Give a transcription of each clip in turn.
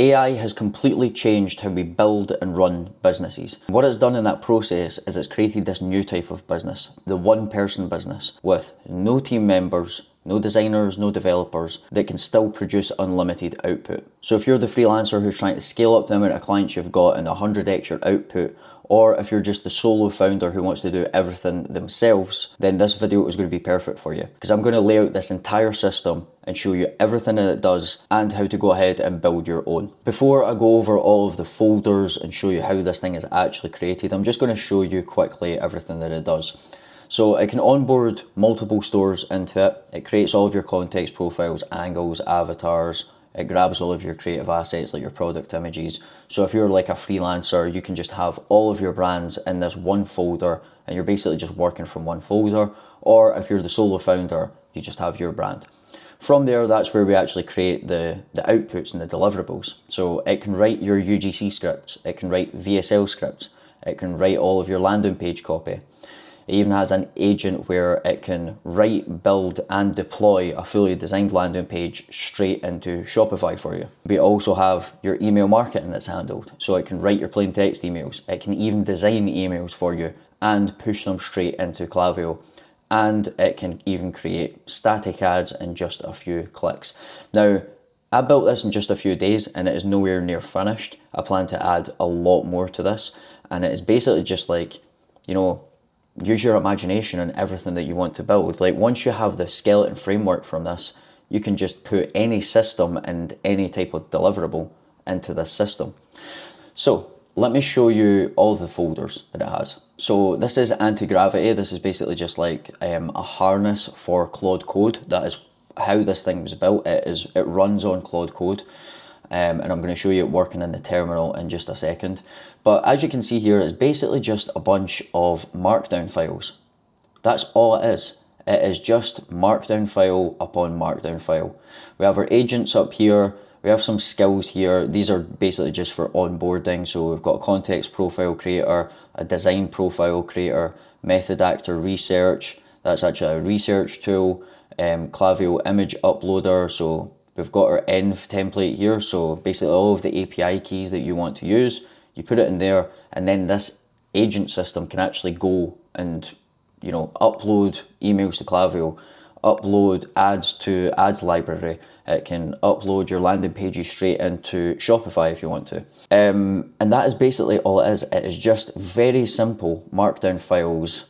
AI has completely changed how we build and run businesses. What it's done in that process is it's created this new type of business, the one-person business, with no team members, no designers, no developers, that can still produce unlimited output. So if you're the freelancer who's trying to scale up the amount of clients you've got and 100x your output, or if you're just the solo founder who wants to do everything themselves, then this video is going to be perfect for you. Because I'm going to lay out this entire system and show you everything that it does and how to go ahead and build your own. Before I go over all of the folders and show you how this thing is actually created, I'm just going to show you quickly everything that it does. So it can onboard multiple stores into it. It creates all of your context profiles, angles, avatars. It grabs all of your creative assets like your product images. So if you're like a freelancer, you can just have all of your brands in this one folder and you're basically just working from one folder. Or if you're the solo founder, you just have your brand. From there, that's where we actually create the outputs and the deliverables. So it can write your UGC scripts, it can write VSL scripts, it can write all of your landing page copy. It even has an agent where it can write, build and deploy a fully designed landing page straight into Shopify for you. We also have your email marketing that's handled. So it can write your plain text emails. It can even design emails for you and push them straight into Klaviyo. And it can even create static ads in just a few clicks. Now, I built this in just a few days and it is nowhere near finished. I plan to add a lot more to this. And it is basically just like, you know, use your imagination on everything that you want to build. Like once you have the skeleton framework from this, you can just put any system and any type of deliverable into this system. So let me show you all the folders that it has. So this is anti-gravity. This is basically just like a harness for Claude Code. That is how this thing was built. It runs on Claude Code. And I'm going to show you it working in the terminal in just a second. But as you can see here, it's basically just a bunch of markdown files. That's all it is. It is just markdown file upon markdown file. We have our agents up here. We have some skills here. These are basically just for onboarding. So we've got a context profile creator, a design profile creator, method actor research. That's actually a research tool. Klaviyo image uploader. So we've got our env template here. So basically all of the API keys that you want to use, you put it in there, and then this agent system can actually go and, you know, upload emails to Klaviyo, upload ads to ads library. It can upload your landing pages straight into Shopify if you want to. And that is basically all it is. It is just very simple markdown files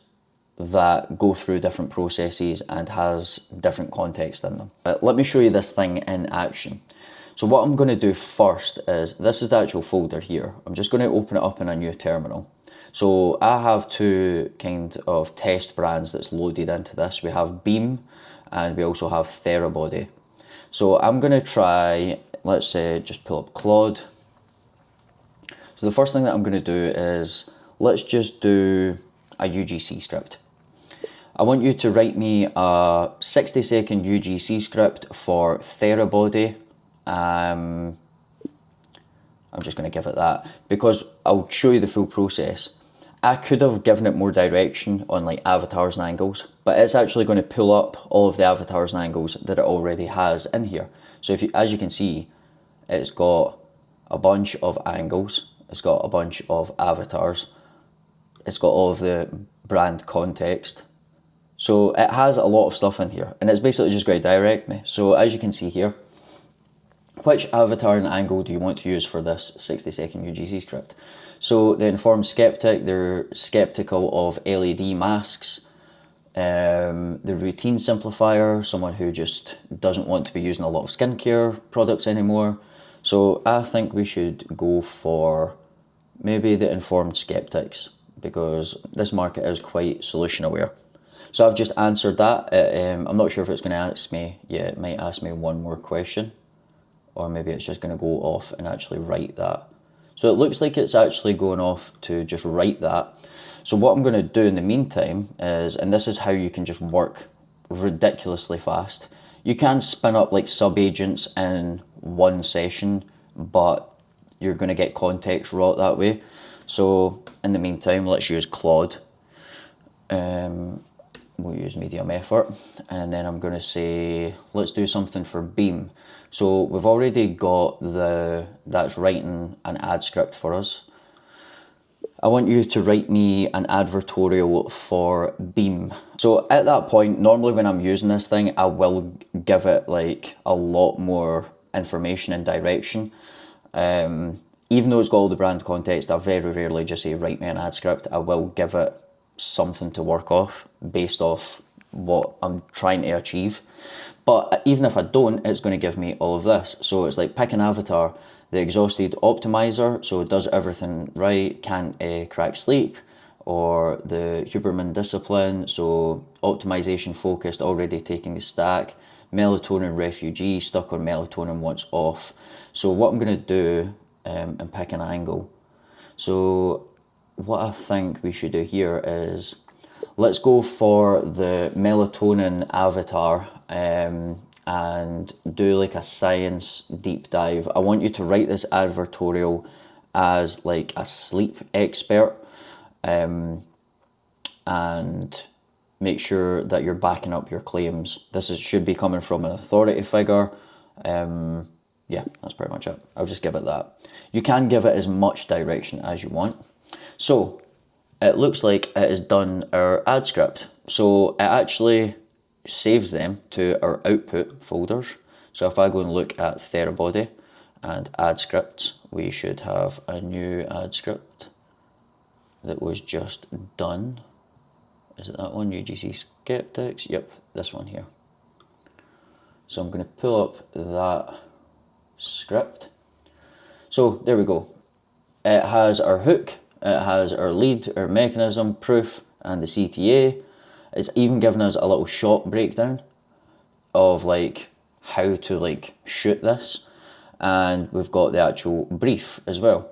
that go through different processes and has different context in them. But let me show you this thing in action. So what I'm going to do first is, this is the actual folder here. I'm just going to open it up in a new terminal. So I have two kind of test brands that's loaded into this. We have Beam and we also have Therabody. So I'm going to try, let's say, just pull up Claude. So the first thing that I'm going to do is, let's just do a UGC script. I want you to write me a 60-second UGC script for Therabody. I'm just going to give it that because I'll show you the full process. I could have given it more direction on like avatars and angles, but it's actually going to pull up all of the avatars and angles that it already has in here. So if you, as you can see, it's got a bunch of angles, it's got a bunch of avatars, it's got all of the brand context. So it has a lot of stuff in here, and it's basically just going to direct me. So as you can see here, which avatar and angle do you want to use for this 60-second UGC script? So the informed skeptic, they're skeptical of LED masks. The routine simplifier, someone who just doesn't want to be using a lot of skincare products anymore. So I think we should go for maybe the informed skeptics, because this market is quite solution aware. So I've just answered that. I'm not sure if it's going to ask me, yeah, it might ask me one more question, or maybe it's just going to go off and actually write that. So it looks like it's actually going off to just write that. So what I'm going to do in the meantime is, and this is how you can just work ridiculously fast. You can spin up like sub-agents in one session, but you're going to get context rot that way. So in the meantime, let's use Claude. we'll use medium effort, and then I'm going to say let's do something for Beam. So we've already got that's writing an ad script for us. I want you to write me an advertorial for Beam. So at that point, normally when I'm using this thing, I will give it like a lot more information and direction. Even though it's got all the brand context, I very rarely just say write me an ad script. I will give it something to work off based off what I'm trying to achieve. But even if I don't, it's going to give me all of this. So it's like pick an avatar, the exhausted optimizer, so it does everything right, can't crack sleep, or the Huberman discipline, so optimization focused, already taking the stack, melatonin refugee, stuck on melatonin, wants off. So what I'm going to do and pick an angle. So what I think we should do here is let's go for the melatonin avatar and do like a science deep dive. I want you to write this advertorial as like a sleep expert and make sure that you're backing up your claims. Should be coming from an authority figure. Yeah, that's pretty much it. I'll just give it that. You can give it as much direction as you want. So it looks like it has done our ad script. So it actually saves them to our output folders. So if I go and look at Therabody and ad scripts, we should have a new ad script that was just done. Is it that one? UGC Skeptics? Yep, this one here. So I'm going to pull up that script. So there we go. It has our hook, it has our lead, our mechanism, proof, and the CTA. It's even given us a little shot breakdown of like how to like shoot this, and we've got the actual brief as well.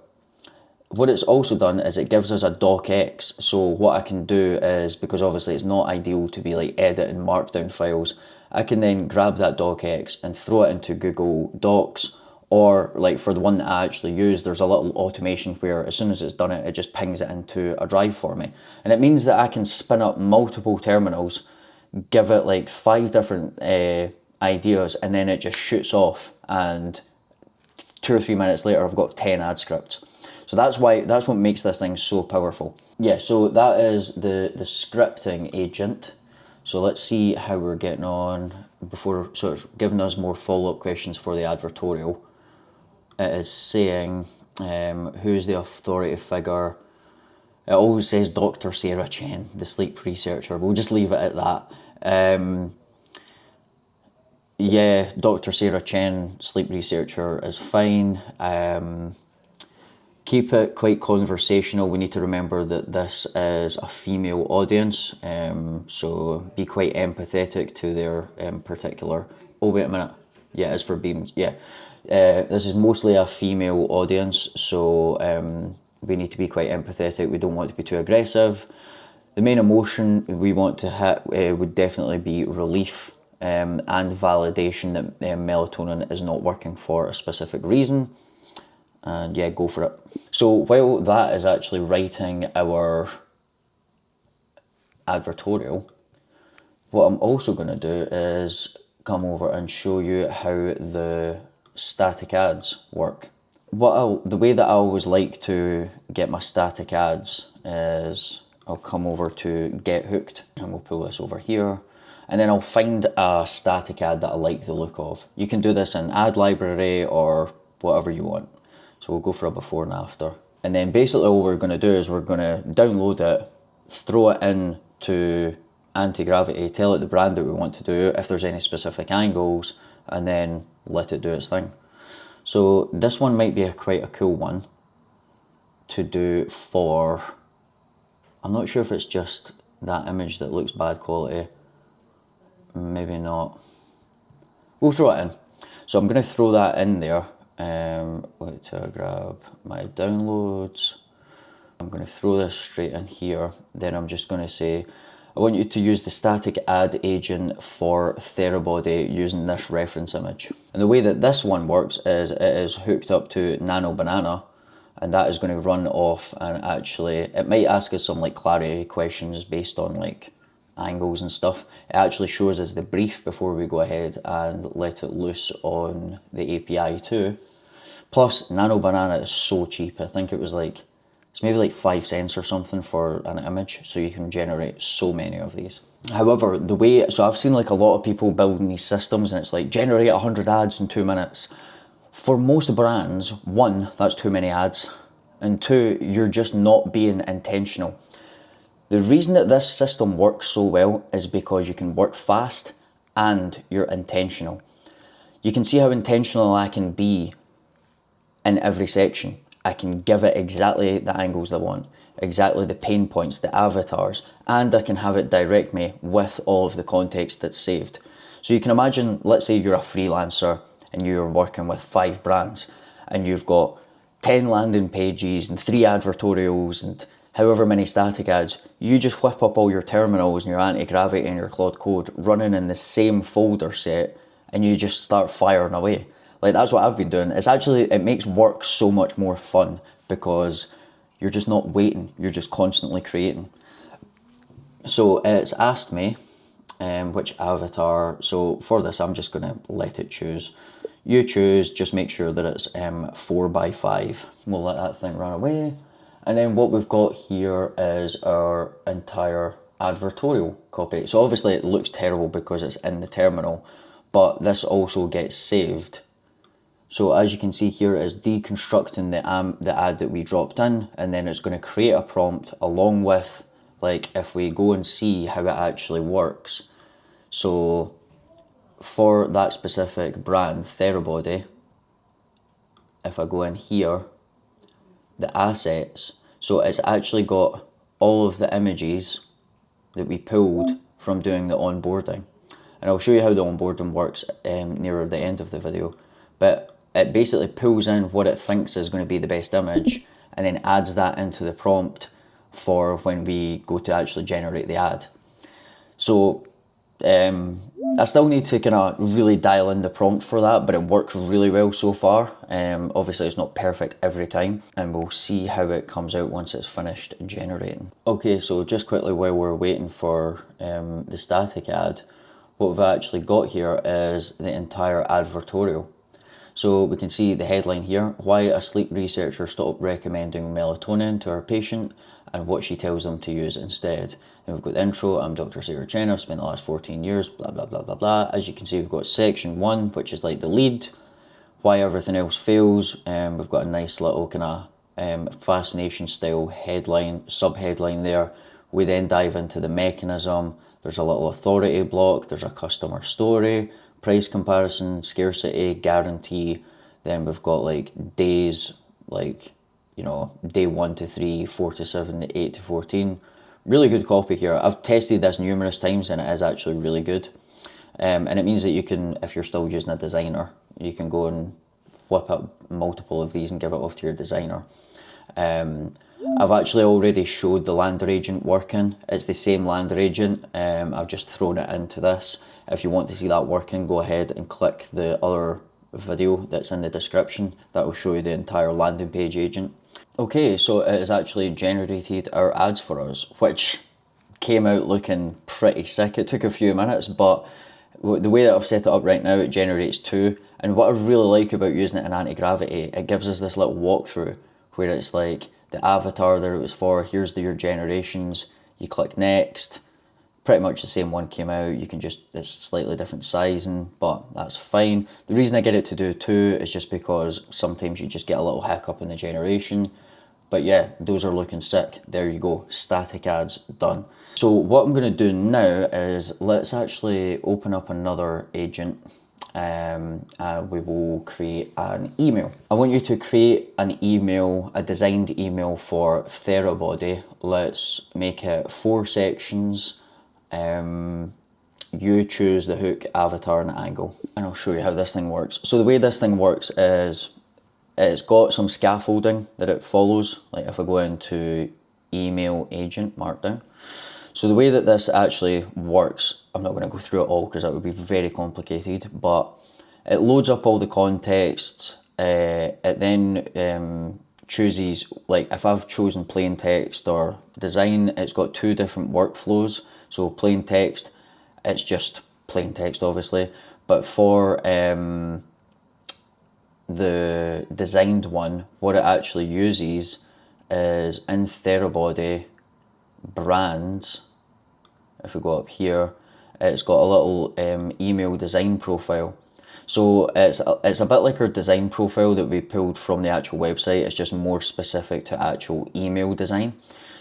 What it's also done is it gives us a docx. So what I can do is, because obviously it's not ideal to be like editing markdown files, I can then grab that docx and throw it into Google Docs, or like for the one that I actually use, there's a little automation where as soon as it's done it, it just pings it into a drive for me. And it means that I can spin up multiple terminals, give it like 5 different ideas, and then it just shoots off, and 2 or 3 minutes later I've got 10 ad scripts. So that's what makes this thing so powerful. Yeah, so that is the scripting agent. So let's see how we're getting on before, so it's giving us more follow-up questions for the advertorial. It is saying, who's the authority figure? It always says Dr. Sarah Chen, the sleep researcher. We'll just leave it at that. Yeah, Dr. Sarah Chen, sleep researcher, is fine. Keep it quite conversational. We need to remember that this is a female audience, so be quite empathetic to their particular... Oh, wait a minute. Yeah, it's for Beams. Yeah. This is mostly a female audience, so we need to be quite empathetic. We don't want to be too aggressive. The main emotion we want to hit would definitely be relief and validation that melatonin is not working for a specific reason. And yeah, go for it. So while that is actually writing our advertorial, what I'm also going to do is come over and show you how the static ads work. The way that I always like to get my static ads is I'll come over to Get Hooked, and we'll pull this over here, and then I'll find a static ad that I like the look of. You can do this in Ad Library or whatever you want. So we'll go for a before and after. And then basically all we're going to do is we're going to download it, throw it in to Anti-Gravity, tell it the brand that we want to do, if there's any specific angles, and then let it do its thing. So this one might be quite a cool one to do for... I'm not sure if it's just that image that looks bad quality. Maybe not. We'll throw it in. So I'm going to throw that in there. Wait till I grab my downloads. I'm going to throw this straight in here. Then I'm just going to say, I want you to use the static ad agent for Therabody using this reference image. And the way that this one works is it is hooked up to Nano Banana, and that is going to run off, and actually it might ask us some like clarity questions based on like angles and stuff. It actually shows us the brief before we go ahead and let it loose on the API too. Plus, Nano Banana is so cheap. I think it was like, it's maybe like 5 cents or something for an image, so you can generate so many of these. However, the way, so I've seen like a lot of people building these systems and it's like generate 100 ads in 2 minutes. For most brands, one, that's too many ads, and two, you're just not being intentional. The reason that this system works so well is because you can work fast and you're intentional. You can see how intentional I can be in every section. I can give it exactly the angles I want, exactly the pain points, the avatars, and I can have it direct me with all of the context that's saved. So you can imagine, let's say you're a freelancer and you're working with 5 brands and you've got 10 landing pages and 3 advertorials and however many static ads. You just whip up all your terminals and your anti-gravity and your Claude Code running in the same folder set and you just start firing away. Like, that's what I've been doing. It's actually, it makes work so much more fun because you're just not waiting, you're just constantly creating. So it's asked me which avatar, so for this I'm just gonna let it choose. You choose, just make sure that it's 4x5. We'll let that thing run away. And then what we've got here is our entire advertorial copy. So obviously it looks terrible because it's in the terminal, but this also gets saved. So as you can see here, it's deconstructing the ad that we dropped in, and then it's going to create a prompt along with, like, if we go and see how it actually works. So for that specific brand, Therabody, if I go in here, the assets, so it's actually got all of the images that we pulled from doing the onboarding. And I'll show you how the onboarding works nearer the end of the video. But it basically pulls in what it thinks is going to be the best image and then adds that into the prompt for when we go to actually generate the ad. So I still need to kind of really dial in the prompt for that, but it works really well so far. Obviously it's not perfect every time, and we'll see how it comes out once it's finished generating. Okay, so just quickly while we're waiting for the static ad, what we've actually got here is the entire advertorial. So we can see the headline here, why a sleep researcher stopped recommending melatonin to her patient and what she tells them to use instead. And we've got the intro, I'm Dr. Sarah Chen, I've spent the last 14 years, blah, blah, blah, blah, blah. As you can see, we've got section 1, which is like the lead, why everything else fails. We've got a nice little kind of fascination style headline, sub-headline there. We then dive into the mechanism. There's a little authority block, there's a customer story, price comparison, scarcity, guarantee. Then we've got like days, like, you know, day 1 to 3, 4 to 7, 8 to 14. Really good copy here. I've tested this numerous times and it is actually really good. And it means that you can, if you're still using a designer, you can go and whip up multiple of these and give it off to your designer. I've actually already showed the Lander agent working. It's the same Lander agent. I've just thrown it into this. If you want to see that working, go ahead and click the other video that's in the description. That will show you the entire landing page agent. Okay, so it has actually generated our ads for us, which came out looking pretty sick. It took a few minutes, but the way that I've set it up right now, it generates 2. And what I really like about using it in anti-gravity, it gives us this little walkthrough where it's like the avatar that it was for, here's your generations, you click next. Pretty much the same one came out, you can just, it's slightly different sizing, but that's fine. The reason I get it to do 2 is just because sometimes you just get a little hiccup in the generation. But yeah, those are looking sick. There you go, static ads done. So what I'm gonna do now is let's actually open up another agent and we will create an email. I want you to create an email, a designed email for Therabody. Let's make it 4 sections. You choose the hook, avatar and angle, and I'll show you how this thing works. So the way this thing works is it's got some scaffolding that it follows. Like if I go into email agent markdown. So the way that this actually works, I'm not going to go through it all because that would be very complicated, but it loads up all the context. It then chooses, like if I've chosen plain text or design, it's got two different workflows. So plain text, it's just plain text obviously, but for the designed one, what it actually uses is in Therabody brands. If we go up here, it's got a little email design profile. So it's a bit like our design profile that we pulled from the actual website. It's just more specific to actual email design.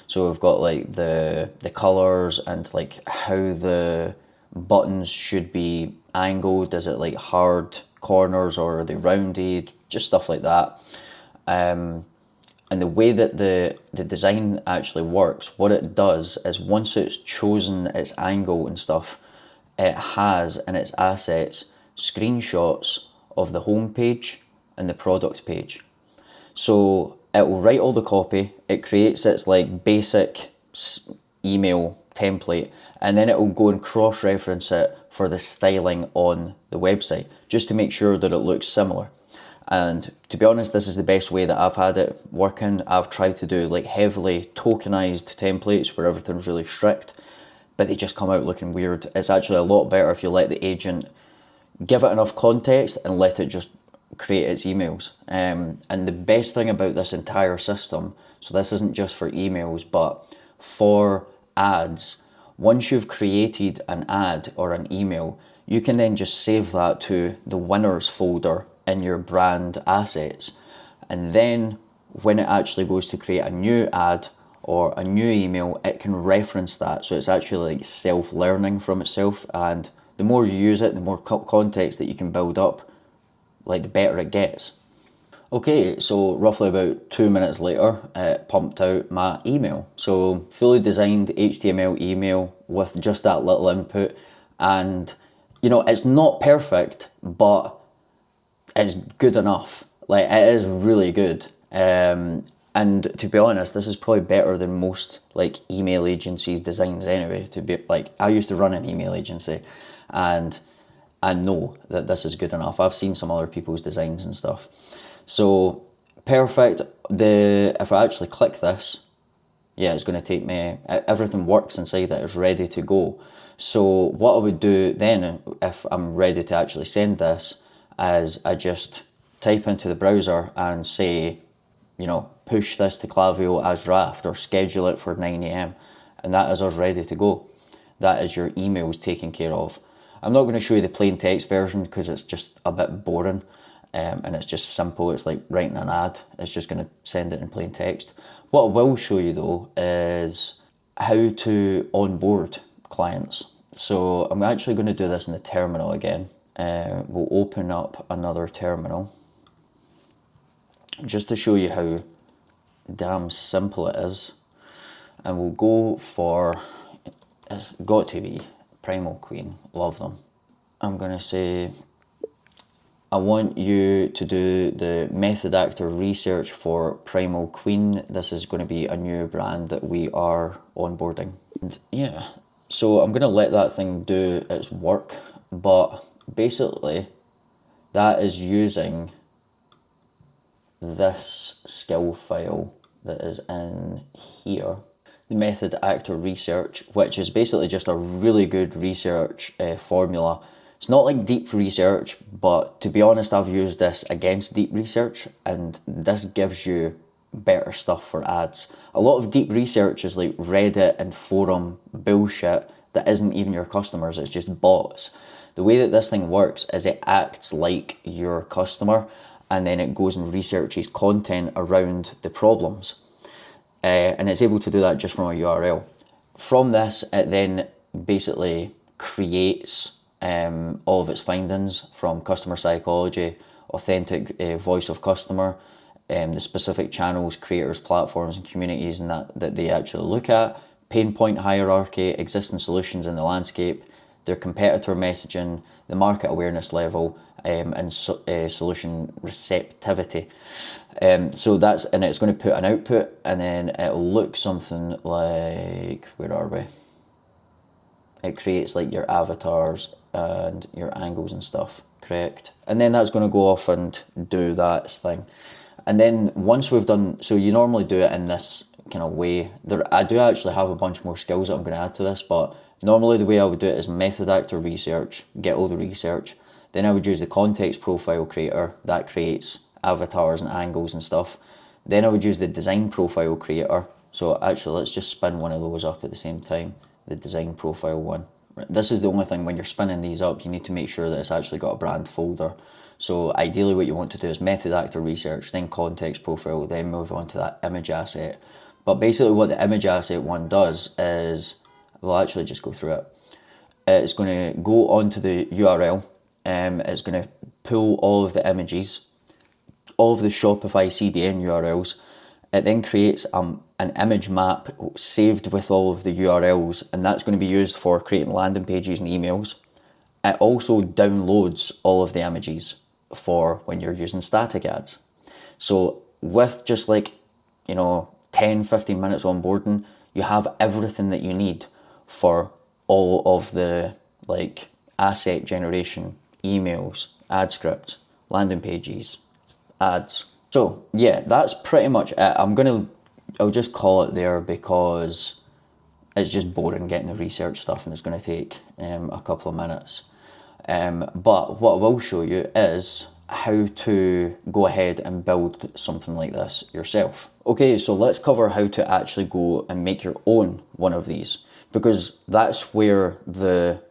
So we've got like the colors and like how the buttons should be angled. Is it like hard corners or are they rounded? Just stuff like that. And the way that the design actually works, what it does is once it's chosen its angle and stuff, it has in its assets screenshots of the home page and the product page. So it will write all the copy, it creates its like basic email template, and then it will go and cross-reference it for the styling on the website, just to make sure that it looks similar. And to be honest, this is the best way that I've had it working. I've tried to do like heavily tokenized templates where everything's really strict, but they just come out looking weird. It's actually a lot better if you let the agent give it enough context and let it just create its emails. And the best thing about this entire system, so this isn't just for emails, but for ads, once you've created an ad or an email, you can then just save that to the winners folder in your brand assets. And then when it actually goes to create a new ad or a new email, it can reference that. So it's actually like self-learning from itself. And the more you use it, the more context that you can build up, like the better it gets. Okay, so roughly about 2 minutes later, it pumped out my email. So fully designed HTML email with just that little input. And, you know, it's not perfect, but it's good enough. Like, it is really good. And to be honest, this is probably better than most like email agencies' designs anyway. To be like, I used to run an email agency, and I know that this is good enough. I've seen some other people's designs and stuff. So perfect. If I actually click this, yeah, it's going to take me, everything works inside it, it's ready to go. So what I would do then, if I'm ready to actually send this, is I just type into the browser and say, you know, push this to Klaviyo as draft or schedule it for 9 AM. And that is us ready to go. That is your emails taken care of. I'm not going to show you the plain text version because it's just a bit boring, and it's just simple. It's like writing an ad. It's just going to send it in plain text. What I will show you though is how to onboard clients. So I'm actually going to do this in the terminal again. We'll open up another terminal just to show you how damn simple it is. And we'll go for, it's got to be Primal Queen. Love them. I'm going to say, I want you to do the method actor research for Primal Queen. This is going to be a new brand that we are onboarding. And yeah, so I'm going to let that thing do its work, but basically that is using this skill file that is in here, the method actor research, which is basically just a really good research formula. It's not like deep research, but to be honest, I've used this against deep research, and this gives you better stuff for ads. A lot of deep research is like Reddit and forum bullshit that isn't even your customers, it's just bots. The way that this thing works is it acts like your customer, and then it goes and researches content around the problems. And it's able to do that just from a URL. From this, it then basically creates all of its findings from customer psychology, authentic voice of customer, the specific channels, creators, platforms, and communities and that they actually look at, pain point hierarchy, existing solutions in the landscape, their competitor messaging, the market awareness level, and solution receptivity. So that's, and it's going to put an output, and then it'll look something like, where are we? It creates like your avatars and your angles and stuff, correct? And then that's going to go off and do that thing. And then once we've done, so you normally do it in this kind of way. I do actually have a bunch more skills that I'm going to add to this, but normally the way I would do it is method actor research, get all the research. Then I would use the context profile creator that creates avatars and angles and stuff. Then I would use the design profile creator. So actually, let's just spin one of those up at the same time, the design profile one. This is the only thing, when you're spinning these up, you need to make sure that it's actually got a brand folder. So ideally what you want to do is method actor research, then context profile, then move on to that image asset. But basically what the image asset one does is, we'll actually just go through it. It's going to go onto the URL, it's going to pull all of the images, all of the Shopify CDN URLs. It then creates an image map saved with all of the URLs, and that's going to be used for creating landing pages and emails. It also downloads all of the images for when you're using static ads. So with just like, 10-15 minutes onboarding, you have everything that you need for all of the like asset generation, emails, ad scripts, landing pages, ads. So yeah, that's pretty much it. I'll just call it there because it's just boring getting the research stuff and it's going to take a couple of minutes. But what I will show you is how to go ahead and build something like this yourself. Okay, so let's cover how to actually go and make your own one of these, because that's where the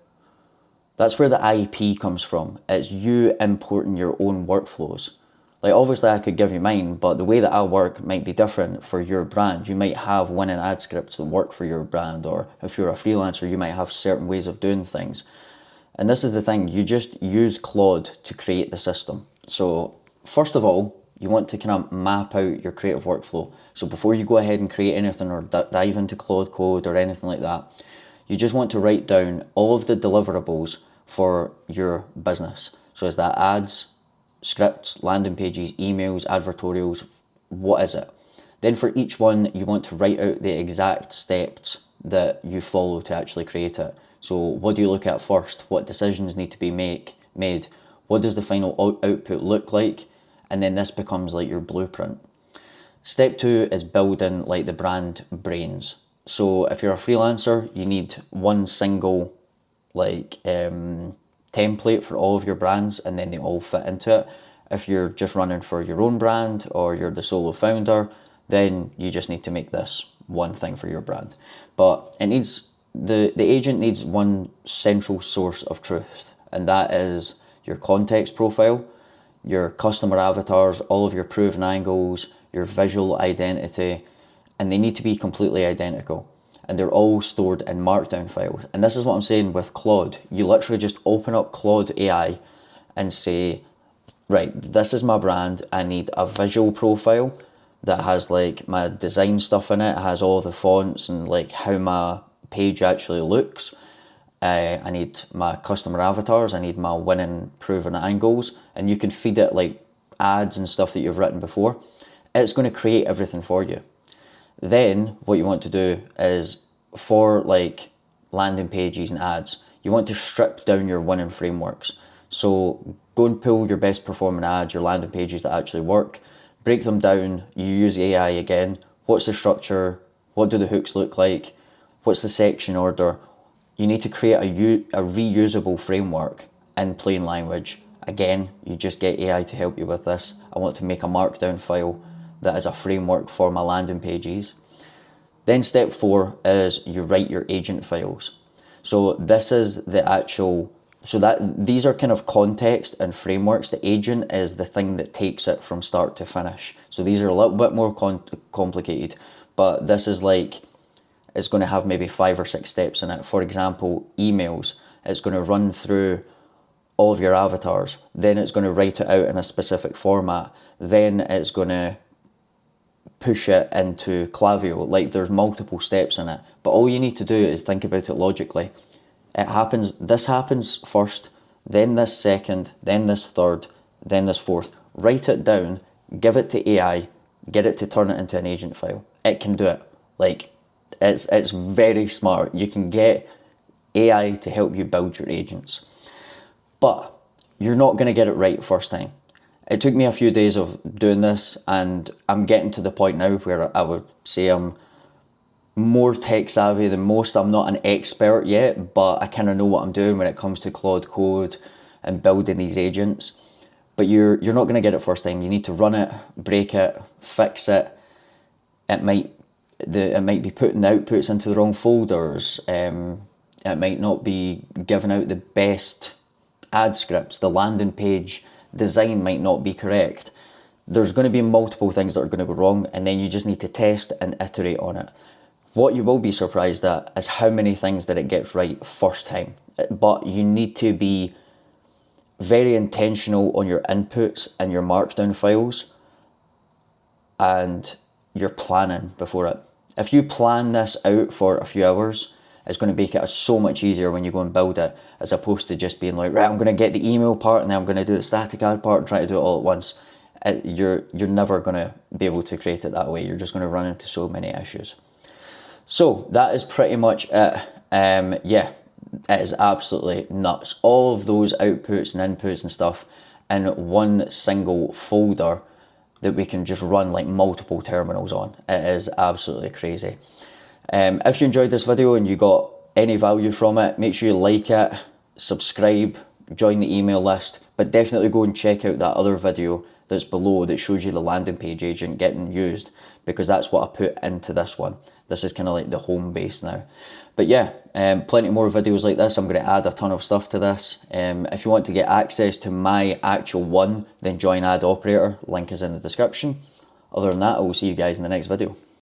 IP comes from. It's you importing your own workflows. Like obviously I could give you mine, but the way that I work might be different for your brand. You might have winning ad scripts that work for your brand, or if you're a freelancer, you might have certain ways of doing things. And this is the thing, you just use Claude to create the system. So first of all, you want to kind of map out your creative workflow. So before you go ahead and create anything or dive into Claude Code or anything like that, you just want to write down all of the deliverables for your business. So is that ads, scripts, landing pages, emails, advertorials, what is it? Then for each one, you want to write out the exact steps that you follow to actually create it. So what do you look at first? What decisions need to be made? What does the final output look like? And then this becomes like your blueprint. Step 2 is building like the brand brains. So if you're a freelancer, you need one single like template for all of your brands, and then they all fit into it. If you're just running for your own brand or you're the solo founder, then you just need to make this one thing for your brand. But it needs the agent needs one central source of truth, and that is your context profile, your customer avatars, all of your proven angles, your visual identity, and they need to be completely identical. And they're all stored in Markdown files. And this is what I'm saying with Claude. You literally just open up Claude AI and say, right, this is my brand. I need a visual profile that has like my design stuff in it, has all the fonts and like how my page actually looks. I need my customer avatars, I need my winning proven angles, and you can feed it like ads and stuff that you've written before. It's going to create everything for you. Then what you want to do is for like landing pages and ads, you want to strip down your winning frameworks. So go and pull your best performing ads, your landing pages that actually work, break them down, you use AI again. What's the structure? What do the hooks look like? What's the section order? You need to create a reusable framework in plain language. Again, you just get AI to help you with this. I want to make a Markdown file that is a framework for my landing pages. Then step 4 is you write your agent files. So this is the actual, so that these are kind of context and frameworks. The agent is the thing that takes it from start to finish. So these are a little bit more complicated, but this is like, it's going to have maybe 5 or 6 steps in it. For example, emails, it's going to run through all of your avatars, then it's going to write it out in a specific format, then it's going to push it into Klaviyo. Like there's multiple steps in it, but all you need to do is think about it logically. This happens first, then this second, then this third, then this fourth. Write it down, give it to AI, get it to turn it into an agent file. It can do it. Like it's very smart. You can get AI to help you build your agents, but you're not going to get it right first time. It took me a few days of doing this, and I'm getting to the point now where I would say I'm more tech savvy than most. I'm not an expert yet, but I kind of know what I'm doing when it comes to Claude Code and building these agents. But you're not going to get it first time. You need to run it, break it, fix it. It might be putting the outputs into the wrong folders. It might not be giving out the best ad scripts. The landing page design might not be correct. There's going to be multiple things that are going to go wrong, and then you just need to test and iterate on it. What you will be surprised at is how many things that it gets right first time. But you need to be very intentional on your inputs and your markdown files and your planning before it. If you plan this out for a few hours, it's going to make it so much easier when you go and build it, as opposed to just being like, right, I'm going to get the email part and then I'm going to do the static ad part and try to do it all at once. You're never going to be able to create it that way. You're just going to run into so many issues. So that is pretty much it. Yeah, it is absolutely nuts. All of those outputs and inputs and stuff in one single folder that we can just run like multiple terminals on. It is absolutely crazy. If you enjoyed this video and you got any value from it, make sure you like it, subscribe, join the email list, but definitely go and check out that other video that's below that shows you the landing page agent getting used, because that's what I put into this one. This is kind of like the home base now. But yeah, plenty more videos like this. I'm going to add a ton of stuff to this. If you want to get access to my actual one, then join Ad Operator. Link is in the description. Other than that, I will see you guys in the next video.